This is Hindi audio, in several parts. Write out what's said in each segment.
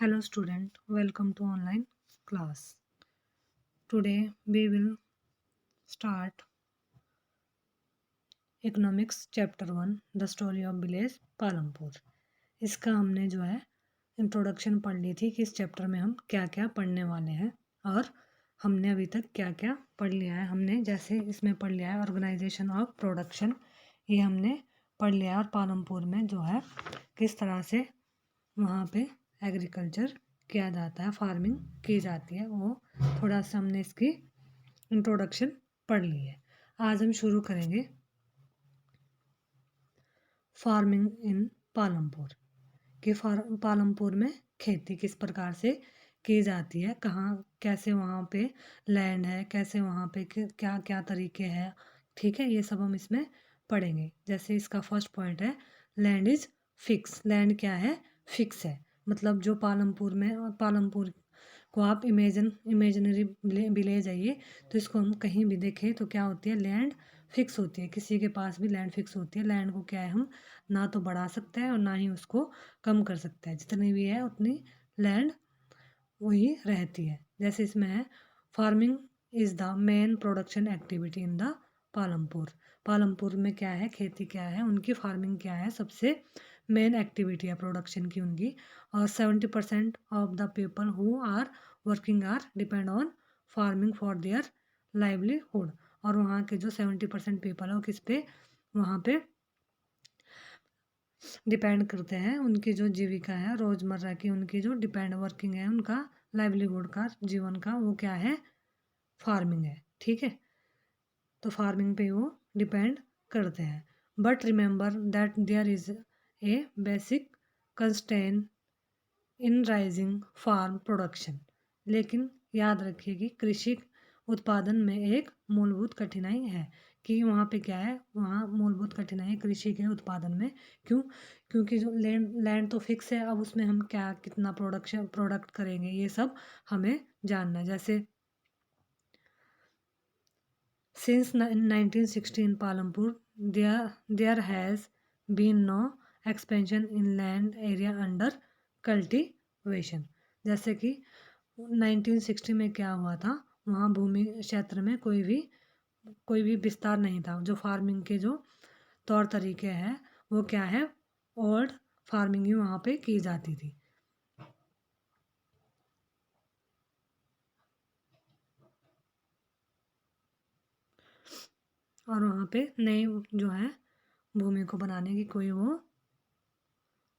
Hello student, welcome to online class. Today we will start economics chapter 1 the story of village Palampur. इसका हमने जो है इंट्रोडक्शन पढ़ ली थी कि इस चैप्टर में हम क्या क्या पढ़ने वाले हैं और हमने अभी तक क्या क्या पढ़ लिया है। हमने जैसे इसमें पढ़ लिया है ऑर्गेनाइजेशन ऑफ प्रोडक्शन, ये हमने पढ़ लिया है। और पालमपुर में जो है किस तरह से वहाँ पे एग्रीकल्चर किया जाता है, फार्मिंग की जाती है, वो थोड़ा सा हमने इसकी इंट्रोडक्शन पढ़ ली है। आज हम शुरू करेंगे फार्मिंग इन पालमपुर कि पालमपुर में खेती किस प्रकार से की जाती है, कहाँ कैसे वहाँ पे लैंड है, कैसे वहाँ पे क्या क्या तरीके हैं। ठीक है, ये सब हम इसमें पढ़ेंगे। जैसे इसका फर्स्ट पॉइंट है लैंड इज फिक्स। लैंड क्या है? फिक्स है। मतलब जो पालमपुर में, पालमपुर को आप इमेजिनरी भी ले जाइए तो इसको हम कहीं भी देखें तो क्या होती है, लैंड फिक्स होती है। किसी के पास भी लैंड फिक्स होती है। लैंड को क्या है, हम ना तो बढ़ा सकते हैं और ना ही उसको कम कर सकते हैं। जितनी भी है उतनी लैंड वही रहती है। जैसे इसमें है farming is the main production activity in the Palampur. Palampur में क्या है, खेती क्या है, उनकी फार्मिंग क्या है, सबसे मेन एक्टिविटी है प्रोडक्शन की उनकी। और 70% of the people who are working are depend on farming for their livelihood. और वहाँ के जो 70% पीपल है वो किस पे, वहाँ पे डिपेंड करते हैं। उनकी जो जीविका है रोज़मर्रा की, उनकी जो डिपेंड वर्किंग है, उनका लाइवलीहुड का, जीवन का, वो क्या है, फार्मिंग है। ठीक है, तो फार्मिंग पे वो डिपेंड करते हैं। But remember that there is a basic constraint in rising farm production. लेकिन याद रखिए कि कृषि उत्पादन में एक मूलभूत कठिनाई है। कि वहाँ पे क्या है, वहाँ मूलभूत कठिनाई है कृषि के उत्पादन में। क्यों? क्योंकि जो लैंड तो फिक्स है, अब उसमें हम क्या कितना प्रोडक्ट करेंगे, ये सब हमें जानना है। जैसे Since 1960 in Palampur, there has been no expansion in land area under cultivation। जैसे कि 1960 में क्या हुआ था, वहाँ भूमि क्षेत्र में कोई भी विस्तार नहीं था। जो फार्मिंग के जो तौर तरीके हैं वो क्या है, ओल्ड फार्मिंग ही वहाँ पे की जाती थी। और वहाँ पे नई जो है भूमि को बनाने की कोई वो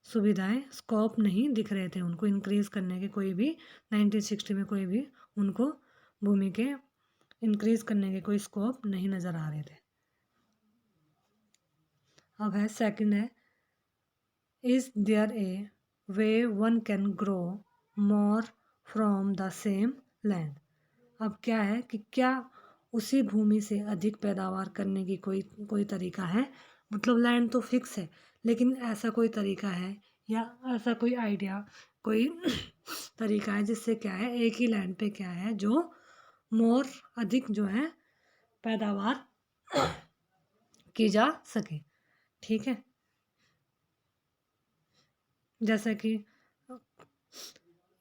सुविधाएं, स्कोप नहीं दिख रहे थे उनको इंक्रीज करने के। कोई भी 1960 में कोई भी उनको भूमि के इंक्रीज करने के कोई स्कोप नहीं नज़र आ रहे थे। अब है सेकंड है is there a way one can grow more from the same land. अब क्या है कि क्या उसी भूमि से अधिक पैदावार करने की कोई तरीका है। मतलब लैंड तो फिक्स है, लेकिन ऐसा कोई तरीका है या ऐसा कोई आइडिया, कोई तरीका है जिससे क्या है, एक ही लैंड पे क्या है जो मोर अधिक जो है पैदावार की जा सके। ठीक है, जैसे कि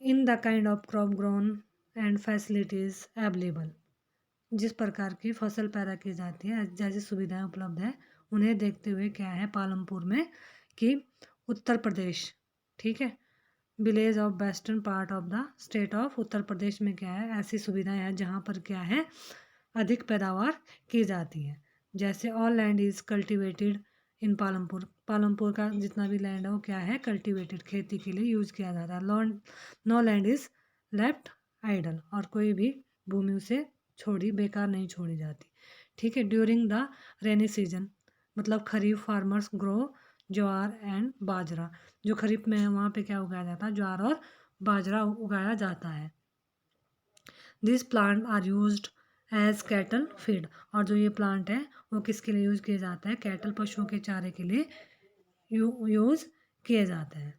in the kind of crop grown and facilities available. जिस प्रकार की फसल पैदा की जाती है, जैसी सुविधाएं उपलब्ध है, उन्हें देखते हुए क्या है पालमपुर में कि उत्तर प्रदेश, ठीक है, village of western part of the state of Uttar Pradesh में क्या है, ऐसी सुविधाएं हैं जहाँ पर क्या है अधिक पैदावार की जाती है। जैसे all land is cultivated in Palampur. Palampur का जितना भी लैंड है वो क्या है, कल्टिवेटेड, खेती के लिए यूज़ किया जाता है। No land is left idle. और कोई भी भूमि उसे बेकार नहीं छोड़ी जाती। ठीक है, ड्यूरिंग द रेनी सीजन, मतलब खरीफ फार्मर्स ग्रो ज्वार एंड बाजरा। जो खरीफ में है वहाँ पे क्या उगाया जाता है, ज्वार और बाजरा उगाया जाता है। This plant are used as cattle feed. और जो ये प्लांट है वो किसके लिए यूज़ किया जाता है, कैटल पशुओं के चारे के लिए यूज़ किए जाते हैं।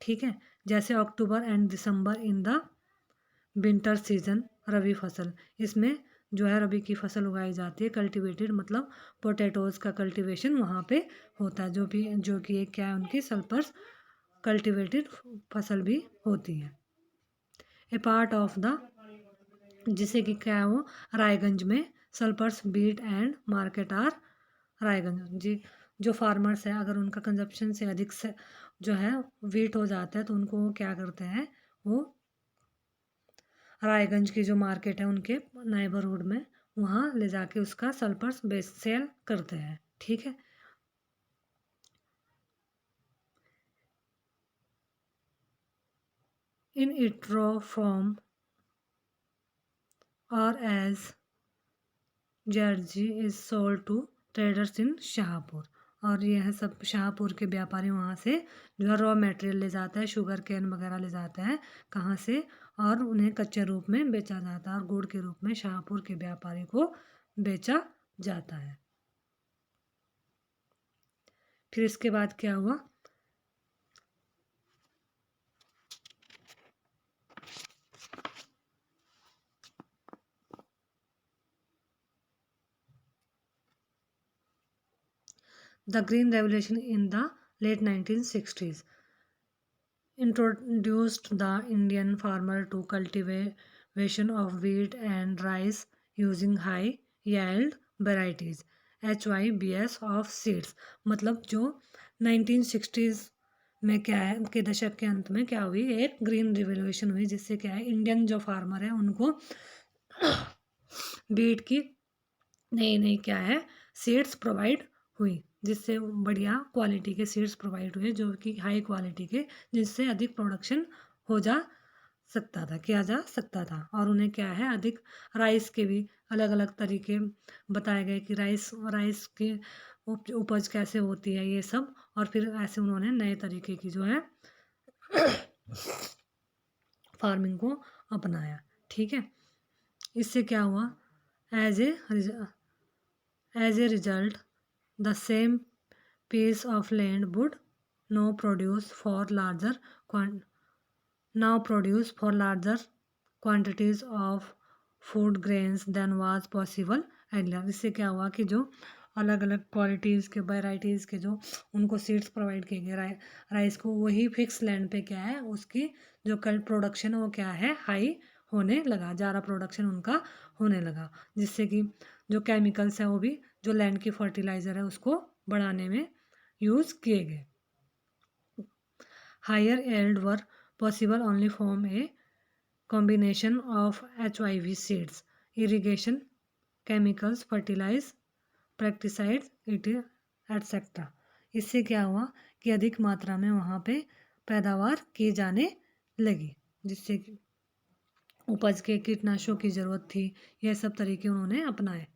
ठीक है, जैसे October and December in the winter season rabi फसल, इसमें जो है रबी की फसल उगाई जाती है। कल्टीवेटेड मतलब पोटैटोज़ का कल्टीवेशन वहाँ पे होता है, जो कि एक क्या है उनकी सल्फर कल्टीवेटेड फसल भी होती है। ए पार्ट ऑफ द, जिसे कि क्या है वो रायगंज में surplus wheat and market are Raiganj जी। जो फार्मर्स है अगर उनका कंजप्शन से अधिक से जो है वीट हो जाता है तो उनको वो क्या करते हैं, वो रायगंज की जो मार्केट है उनके नेबरहुड में वहाँ ले जाके उसका सल्पर्स बेच सेल करते हैं। ठीक है। इन इट्रो फ्रॉम और एज जर्जी is sold to traders in Shahpur. और यह सब शाहपुर के व्यापारी वहाँ से जो है रॉ मटेरियल ले जाता है, शुगर केन वगैरह ले जाते हैं कहाँ से, और उन्हें कच्चे रूप में बेचा जाता है और गुड़ के रूप में शाहपुर के व्यापारी को बेचा जाता है। फिर इसके बाद क्या हुआ, the green revolution in the late 1960s introduced the Indian farmer to cultivation of wheat and rice using high yield varieties HYBS of seeds। मतलब जो 1960s में क्या है के दशक के अंत में क्या हुई, एक ग्रीन रिवोल्यूशन हुई जिससे क्या है इंडियन जो फार्मर है उनको बीट की नई नई क्या है सीड्स प्रोवाइड हुई, जिससे बढ़िया क्वालिटी के सीड्स प्रोवाइड हुए जो कि हाई क्वालिटी के, जिससे अधिक प्रोडक्शन हो जा सकता था, किया जा सकता था। और उन्हें क्या है अधिक राइस के भी अलग अलग तरीके बताए गए कि राइस राइस की उपज कैसे होती है ये सब, और फिर ऐसे उन्होंने नए तरीके की जो है फार्मिंग को अपनाया। ठीक है। इससे क्या हुआ, as a result, the same piece of land would now produce for larger quan- now produce for larger quantities of food grains than was possible earlier। इससे क्या हुआ कि जो अलग अलग क्वालिटीज़ के वैराइटीज़ के जो उनको सीड्स प्रोवाइड किए गए राइस को, वही फिक्स लैंड पे क्या है उसकी जो कल प्रोडक्शन है वो क्या है हाई होने लगा, ज़्यादा प्रोडक्शन उनका होने लगा, जिससे कि जो केमिकल्स है वो भी जो लैंड की फर्टिलाइज़र है उसको बढ़ाने में यूज़ किए गए। Higher yield were possible only from a combination of HYV seeds, irrigation chemicals, fertilise pesticides it etcetera. इससे क्या हुआ कि अधिक मात्रा में वहाँ पे पैदावार की जाने लगी, जिससे कि उपज के कीटनाशकों की ज़रूरत थी, यह सब तरीके उन्होंने अपनाए।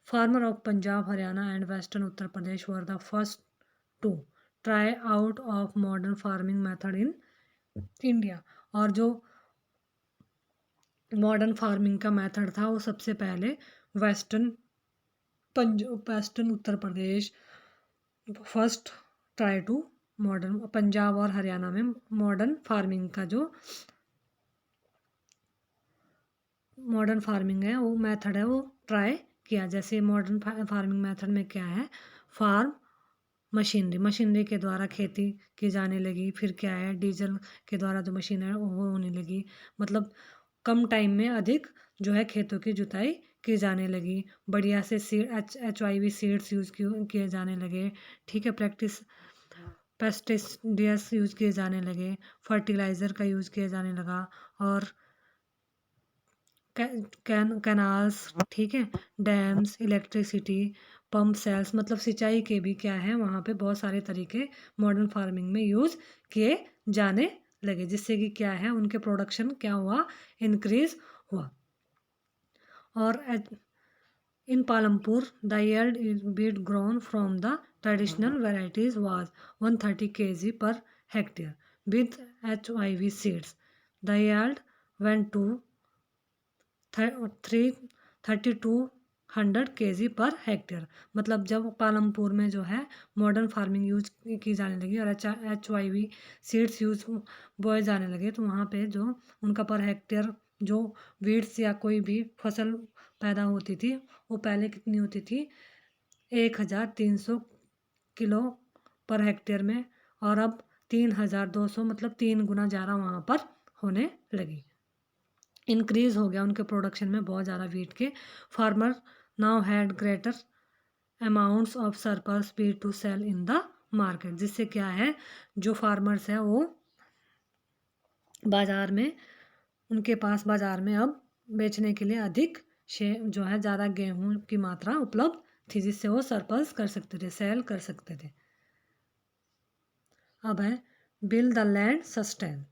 Farmer of Punjab, Haryana and Western Uttar Pradesh were the first to try out of modern farming method in India। और जो मॉडर्न फार्मिंग का मेथड था वो सबसे पहले western Uttar Pradesh first try to modern, Punjab और हरियाणा में मॉडर्न फार्मिंग का जो मॉडर्न फार्मिंग है वो मेथड है वो ट्राई किया। जैसे मॉडर्न फार्मिंग मेथड में क्या है, फार्म मशीनरी के द्वारा खेती की जाने लगी, फिर क्या है डीजल के द्वारा जो मशीन है वो होने लगी, मतलब कम टाइम में अधिक जो है खेतों की जुताई की जाने लगी, बढ़िया से सीड HYV सीड्स यूज़ किए जाने लगे। ठीक है। पेस्टिसाइड्स यूज़ किए जाने लगे, फर्टिलाइज़र का यूज़ किया जाने लगा, और कैनाल्स, ठीक है, डैम्स, इलेक्ट्रिसिटी, पंप सेल्स, मतलब सिंचाई के भी क्या है वहाँ पे बहुत सारे तरीके मॉडर्न फार्मिंग में यूज़ किए जाने लगे, जिससे कि क्या है उनके प्रोडक्शन क्या हुआ, इंक्रीज हुआ। और in Palampur the yield wheat grown from the traditional varieties was 130 kg per hectare with HYV seeds। द yield went to 3200 kg per hectare. मतलब जब पालमपुर में जो है मॉडर्न फार्मिंग यूज की जाने लगी और HYV सीड्स यूज बोए जाने लगे तो वहाँ पे जो उनका पर हेक्टेयर जो वीड्स या कोई भी फसल पैदा होती थी वो पहले कितनी होती थी, 1300 किलो पर हेक्टेयर में, और अब 3,200 मतलब 3 गुना ज़्यादा वहाँ पर होने लगी। इंक्रीज हो गया उनके प्रोडक्शन में बहुत ज़्यादा वीट के। Farmer now had greater amounts of surplus wheat to sell in the market, जिससे क्या है जो फार्मर्स हैं वो बाज़ार में, उनके पास बाज़ार में अब बेचने के लिए अधिक जो है ज़्यादा गेहूं की मात्रा उपलब्ध थी, जिससे वो सरप्लस कर सकते थे, सेल कर सकते थे। अब है बिल्ड द लैंड सस्टेन।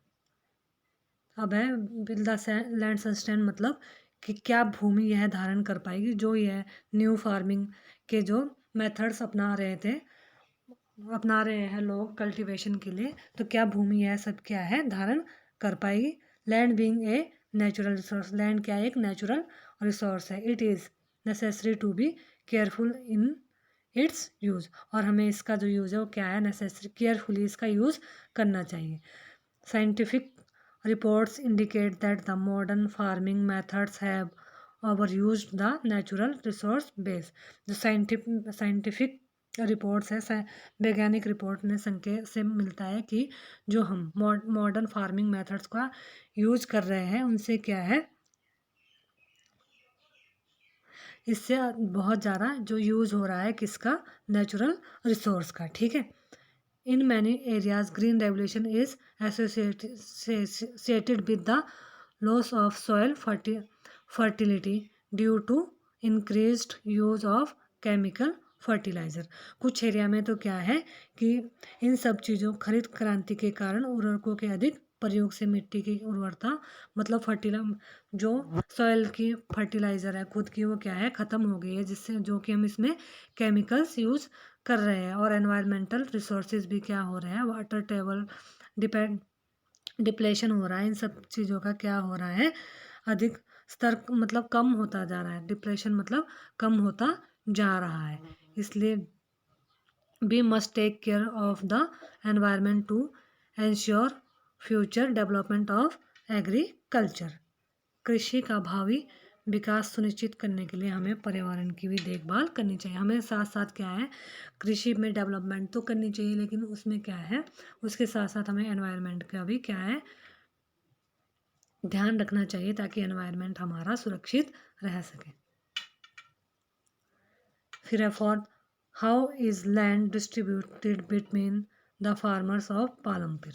अब है बिल्ड द लैंड सस्टेन मतलब कि क्या भूमि यह धारण कर पाएगी, जो यह न्यू फार्मिंग के जो मेथड्स अपना रहे हैं लोग कल्टीवेशन के लिए, तो क्या भूमि यह सब क्या है धारण कर पाएगी। Land being a natural resource, land क्या है एक नेचुरल रिसोर्स है। It is necessary to be careful in its use, और हमें इसका जो यूज़ है वो क्या है नेसेसरी, केयरफुली इसका यूज़ करना चाहिए। Scientific reports indicate that the modern farming methods have overused the natural resource base। जो साइंटिफिक रिपोर्ट्स है, वैज्ञानिक रिपोर्ट ने संकेत से मिलता है कि जो हम मॉडर्न फार्मिंग मेथड्स का यूज कर रहे हैं उनसे क्या है, इससे बहुत ज़्यादा जो यूज़ हो रहा है किसका, नेचुरल रिसोर्स का। ठीक है। In many areas, green revolution is associated with the loss of soil fertility due to increased use of chemical fertilizer। कुछ एरिया में तो क्या है कि इन सब चीज़ों हरित क्रांति के कारण उर्वरकों के अधिक प्रयोग से मिट्टी की उर्वरता मतलब जो सॉइल की फर्टिलाइज़र है खुद की वो क्या है ख़त्म हो गई है, जिससे जो कि हम इसमें केमिकल्स यूज़ कर रहे हैं। और एनवायरमेंटल रिसोर्सेज भी क्या हो रहे हैं, वाटर टेबल डिप्लेशन हो रहा है। इन सब चीज़ों का क्या हो रहा है, अधिक स्तर मतलब कम होता जा रहा है, डिप्लेशन मतलब कम होता जा रहा है। इसलिए we must take care of the environment to ensure future development of agriculture. कृषि का भावी विकास सुनिश्चित करने के लिए हमें पर्यावरण की भी देखभाल करनी चाहिए। हमें साथ साथ क्या है कृषि में डेवलपमेंट तो करनी चाहिए, लेकिन उसमें क्या है उसके साथ साथ हमें एनवायरनमेंट का भी क्या है ध्यान रखना चाहिए, ताकि एनवायरनमेंट हमारा सुरक्षित रह सके। फिर for how is land distributed between the farmers of Palampur,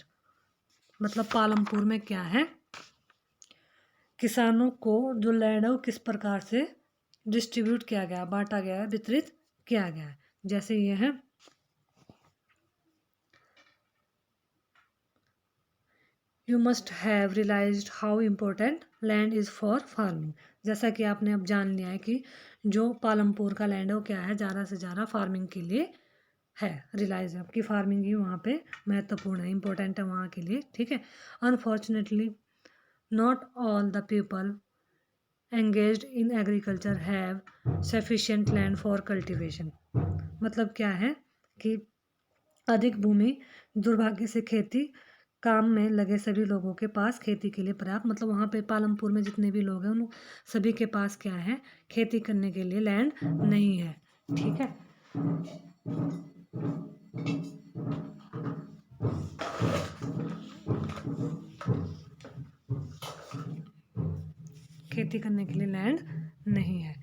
मतलब पालमपुर में क्या है किसानों को जो लैंड है वो किस प्रकार से डिस्ट्रीब्यूट किया गया, बांटा गया है, वितरित किया गया है। जैसे ये है you must have realised how important land is for farming. जैसा कि आपने अब जान लिया है कि जो पालमपुर का लैंड है वो क्या है ज़्यादा से ज़्यादा फार्मिंग के लिए है, रियलाइज है कि फार्मिंग ही वहाँ पे महत्वपूर्ण है, इम्पोर्टेंट है वहाँ के लिए। ठीक है। Unfortunately not all the people engaged in agriculture have sufficient land for cultivation। मतलब क्या है कि अधिक भूमि दुर्भाग्य से खेती काम में लगे सभी लोगों के पास खेती के लिए पर्याप्त, मतलब वहाँ पे पालमपुर में जितने भी लोग हैं उन सभी के पास क्या है खेती करने के लिए लैंड नहीं है। ठीक है। खेती करने के लिए लैंड नहीं है।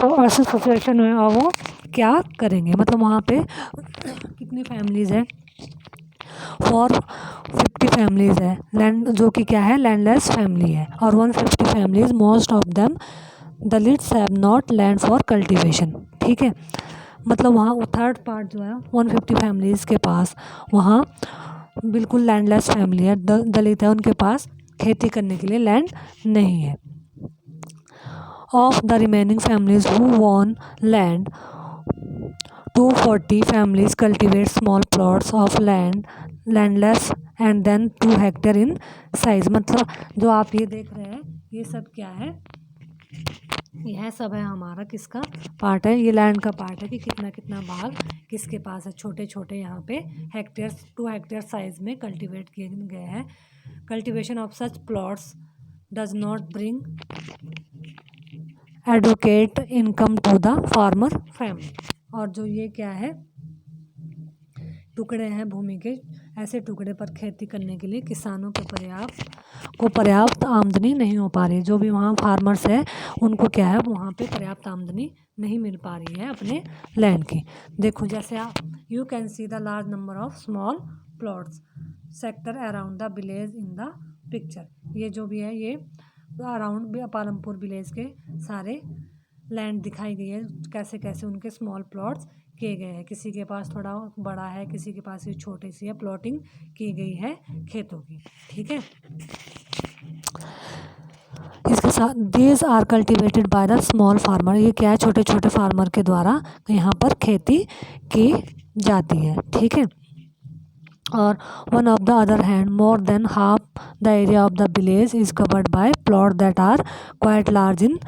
तो ऐसे सिचुएशन में वो क्या करेंगे, मतलब वहाँ पे कितनी फैमिलीज़ है, 450 फैमिलीज़ है लैंड जो कि क्या है लैंडलेस फैमिली है, और 150 families most of them Dalits have not land for cultivation. ठीक है। मतलब वहाँ थर्ड पार्ट जो है 150 फैमिलीज़ के पास वहाँ बिल्कुल लैंडलेस फैमिली है, दलित है, उनके पास खेती करने के लिए लैंड नहीं है। Of the remaining families who own land 240 families cultivate small plots of landless and then 2 hectare in size. मतलब जो आप ये देख रहे हैं ये सब क्या है, यह सब है हमारा किसका पार्ट है, ये लैंड का पार्ट है कि कितना कितना भाग किसके पास है। छोटे छोटे यहाँ पे हेक्टेयर्स 2 हेक्टेयर साइज में कल्टीवेट किए गए हैं। Cultivation of such plots does not bring adequate income to the farmer family. और जो ये क्या है टुकड़े हैं भूमि के, ऐसे टुकड़े पर खेती करने के लिए किसानों को पर्याप्त आमदनी नहीं हो पा रही। जो भी वहाँ फार्मर्स है उनको क्या है वहाँ पे पर्याप्त आमदनी नहीं मिल पा रही है अपने लैंड की। देखो जैसे आप you can see the large number of small plots sector around the village in the picture. ये जो भी है ये अराउंड पालमपुर विलेज के सारे लैंड दिखाई गई है, कैसे कैसे उनके स्मॉल प्लॉट्स किए गए हैं। किसी के पास थोड़ा बड़ा है, किसी के पास ये छोटी सी है, प्लॉटिंग की गई है खेतों की। ठीक है, इसके साथ these are cultivated by the small farmer. ये क्या है छोटे छोटे फार्मर के द्वारा यहाँ पर खेती की जाती है। ठीक है, और one of the other hand more than half the area of the village is covered by plot that are quite large in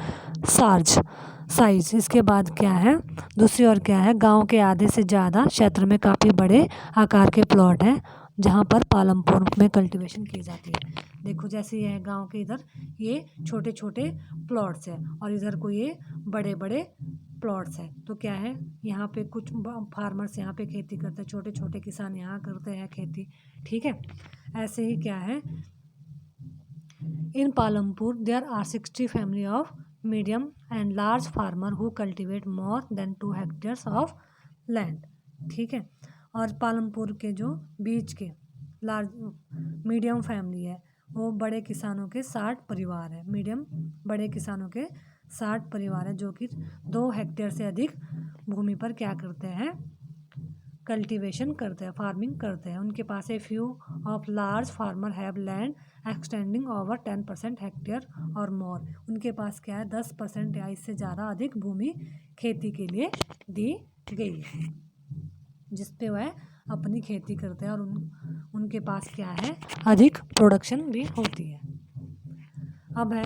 size. इसके बाद क्या है दूसरी ओर क्या है गांव के आधे से ज़्यादा क्षेत्र में काफ़ी बड़े आकार के प्लॉट हैं जहां पर पालमपुर में कल्टीवेशन की जाती है। देखो जैसे ये है गांव के इधर ये छोटे छोटे प्लॉट्स हैं और इधर को ये बड़े बड़े प्लॉट्स हैं। तो क्या है यहाँ पे कुछ फार्मर्स यहाँ पे खेती करते हैं, छोटे छोटे किसान यहाँ करते हैं खेती। ठीक है, ऐसे ही क्या है in Palampur there are 60 family of medium and large farmer who cultivate more than 2 hectares of land. ठीक है, और पालमपुर के जो बीच के लार्ज मीडियम फैमिली है वो बड़े किसानों के 60 परिवार है। मीडियम बड़े किसानों के 60 परिवार है जो कि 2 हेक्टेयर से अधिक भूमि पर क्या करते हैं कल्टीवेशन करते हैं, फार्मिंग करते हैं। उनके पास a few of large farmer have land extending over 10% hectare और मोर। उनके पास क्या है 10% या इससे ज़्यादा अधिक भूमि खेती के लिए दी गई है जिस पे वह अपनी खेती करते हैं और उनके पास क्या है अधिक प्रोडक्शन भी होती है। अब है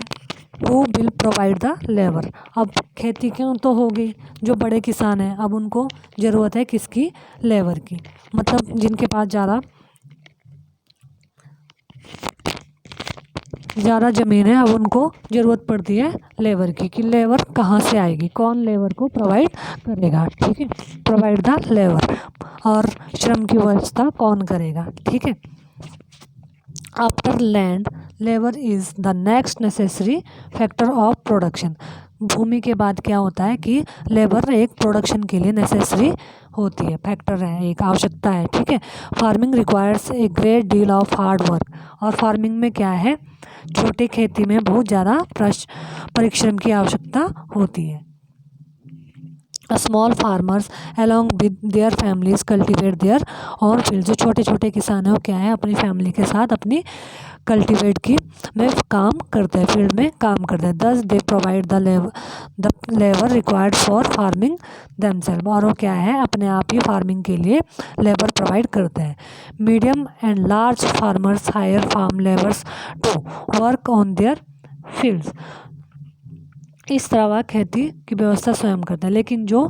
who will provide the labour. अब खेती क्यों तो होगी, जो बड़े किसान हैं अब उनको ज़रूरत है किसकी लेबर की। मतलब जिनके पास ज़्यादा ज़मीन है अब उनको ज़रूरत पड़ती है लेबर की कि लेबर कहाँ से आएगी, कौन लेबर को प्रोवाइड करेगा। ठीक है, प्रोवाइड द लेबर, और श्रम की व्यवस्था कौन करेगा। ठीक है, after land labour is the next necessary factor of production. भूमि के बाद क्या होता है कि लेबर एक प्रोडक्शन के लिए नेसेसरी होती है, फैक्टर है, एक आवश्यकता है। ठीक है, farming requires a great deal of hard work. और फार्मिंग में क्या है छोटी खेती में बहुत ज़्यादा परिश्रम की आवश्यकता होती है। Small farmers along with their families cultivate their और फिर जो छोटे छोटे किसान हैं वो क्या है अपनी फैमिली के साथ अपनी कल्टीवेट की में काम करते हैं, फील्ड में काम करते हैं। Thus they provide the labour required for farming themselves. और वो क्या है अपने आप ही फार्मिंग के लिए लेबर प्रोवाइड करते हैं। Medium and large farmers hire farm labours to work on their fields. इस तरह वह खेती की व्यवस्था स्वयं करते हैं। लेकिन जो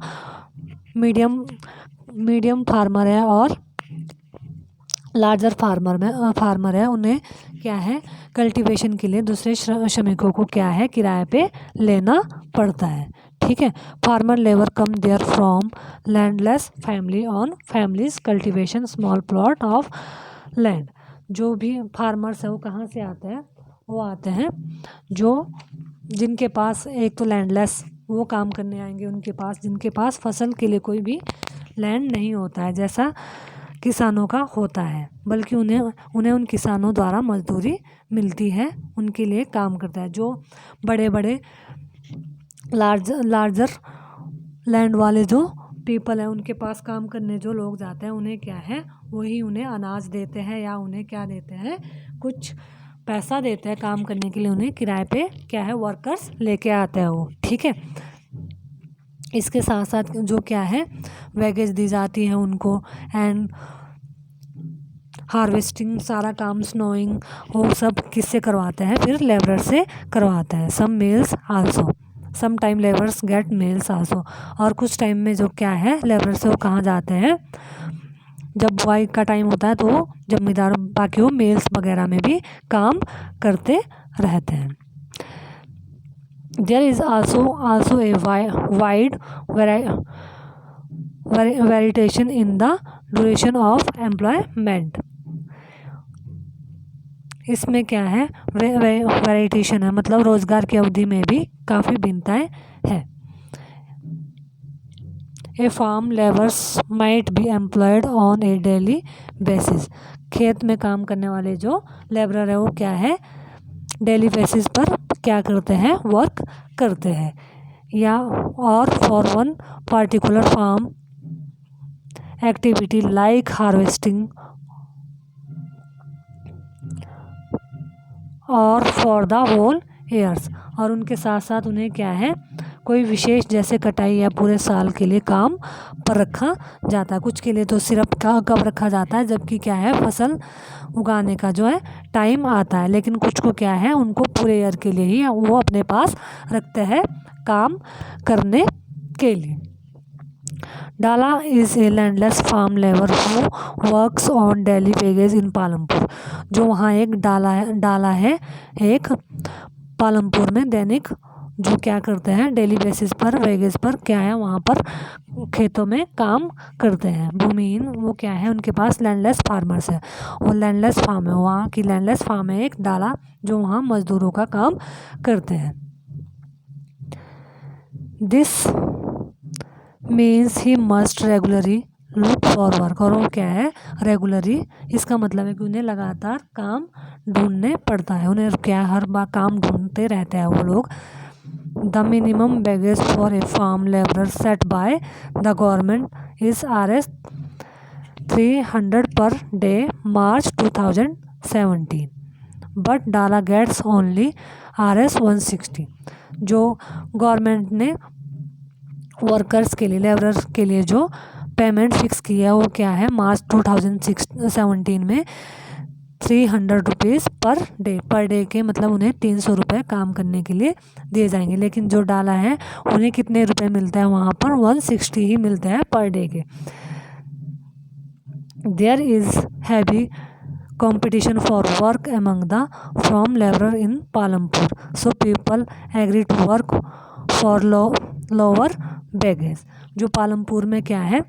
मीडियम फार्मर है और लार्जर फार्मर है उन्हें क्या है कल्टीवेशन के लिए दूसरे श्रमिकों को क्या है किराए पे लेना पड़ता है। ठीक है, farmer labour come there from landless family on families cultivation small plot of land. जो भी फार्मर्स है वो कहाँ से आते हैं, वो आते हैं जो जिनके पास एक तो लैंडलेस वो काम करने आएंगे उनके पास जिनके पास फसल के लिए कोई भी लैंड नहीं होता है जैसा किसानों का होता है, बल्कि उन्हें उन किसानों द्वारा मजदूरी मिलती है, उनके लिए काम करता है। जो बड़े बड़े लार्जर लैंड वाले जो पीपल हैं उनके पास काम करने जो लोग जाते हैं उन्हें क्या है वही उन्हें अनाज देते हैं या उन्हें क्या देते हैं कुछ पैसा देते हैं काम करने के लिए, उन्हें किराए पे क्या है वर्कर्स लेके आते हैं वो। ठीक है, इसके साथ साथ जो क्या है वेजेस दी जाती है उनको, एंड हार्वेस्टिंग सारा काम, स्नोइंग, वो सब किससे करवाते हैं, फिर लेबर से करवाते हैं। Some meals also, some time labours get meals also, और कुछ टाइम में जो क्या है लेबर से वो कहाँ जाते हैं, जब बुआई का टाइम होता है तो जमींदार बाकी वो मेल्स वगैरह में भी काम करते रहते हैं। There is also a wide variation in the duration of employment. इसमें क्या है वेरिएशन है, मतलब रोजगार की अवधि में भी काफ़ी भिन्नताएं हैं। A farm labours might be employed on a daily basis. खेत में काम करने वाले जो लेबरर है वो क्या है डेली बेसिस पर क्या करते हैं, वर्क करते हैं, या और for one particular farm activity like harvesting और फॉर द होल ईयर्स। और उनके साथ साथ उन्हें क्या है कोई विशेष जैसे कटाई या पूरे साल के लिए काम पर रखा जाता है। कुछ के लिए तो सिर्फ कब रखा जाता है जबकि क्या है फसल उगाने का जो है टाइम आता है, लेकिन कुछ को क्या है उनको पूरे ईयर के लिए ही वो अपने पास रखते हैं काम करने के लिए। Dala is a landless farm labour who works on daily wages in Palampur. जो वहाँ एक डाला है एक पालमपुर में दैनिक जो क्या करते हैं डेली बेसिस पर वेजेस पर क्या है वहाँ पर खेतों में काम करते हैं। भूमिहीन वो क्या है उनके पास लैंडलेस फार्मर्स है, वो लैंडलेस फार्म है, वहाँ की लैंडलेस फार्म है एक डाला जो वहाँ मजदूरों का काम करते हैं। This means he must regularly look for work. और वो क्या है रेगुलरली, इसका मतलब है कि उन्हें लगातार काम ढूंढने पड़ता है, उन्हें क्या हर बार काम ढूंढते रहते हैं वो लोग। The minimum wages for a farm labourer set by the government is Rs 300 per day March 2017, but Dala gets only Rs 160। जो गवर्नमेंट ने वर्कर्स के लिए लेबरर्स के लिए जो पेमेंट फिक्स की है वो क्या है मार्च 2017 में 300 रुपीज़ पर डे के, मतलब उन्हें 300 रुपये काम करने के लिए दिए जाएंगे। लेकिन जो डाला है उन्हें कितने रुपए मिलते हैं वहाँ पर 160 ही मिलते हैं पर डे के। There is heavy competition for work among the farm laborer in Palampur, so people agree to work for lower wages। जो पालमपुर में क्या है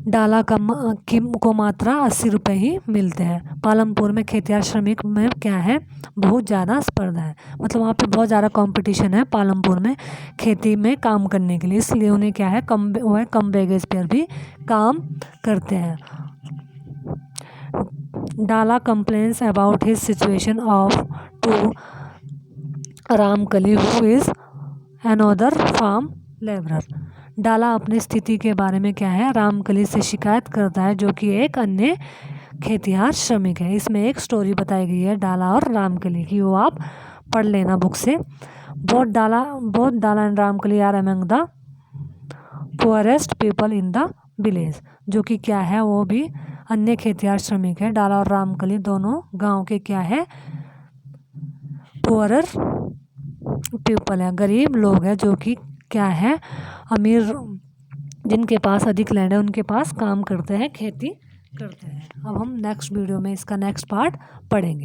डाला को मात्रा 80 रुपये ही मिलते हैं। पालमपुर में खेतिहर श्रमिक में क्या है बहुत ज़्यादा स्पर्धा है, मतलब वहाँ पे बहुत ज़्यादा कंपटीशन है पालमपुर में खेती में काम करने के लिए, इसलिए उन्हें क्या है कम वेजेस पर भी काम करते हैं। डाला complains about his situation of to Ramkali who is another farm laborer। डाला अपनी स्थिति के बारे में क्या है रामकली से शिकायत करता है जो कि एक अन्य खेतिहर श्रमिक है। इसमें एक स्टोरी बताई गई है डाला और रामकली की, वो आप पढ़ लेना बुक से। Both Dala and Ramkali are among the poorest people in the village. जो कि क्या है वो भी अन्य खेतिहर श्रमिक है। डाला और रामकली दोनों गांव के क्या है पुअरर पीपल है, गरीब लोग हैं, जो कि क्या है अमीर जिनके पास अधिक लैंड है उनके पास काम करते हैं, खेती करते हैं। अब हम नेक्स्ट वीडियो में इसका नेक्स्ट पार्ट पढ़ेंगे।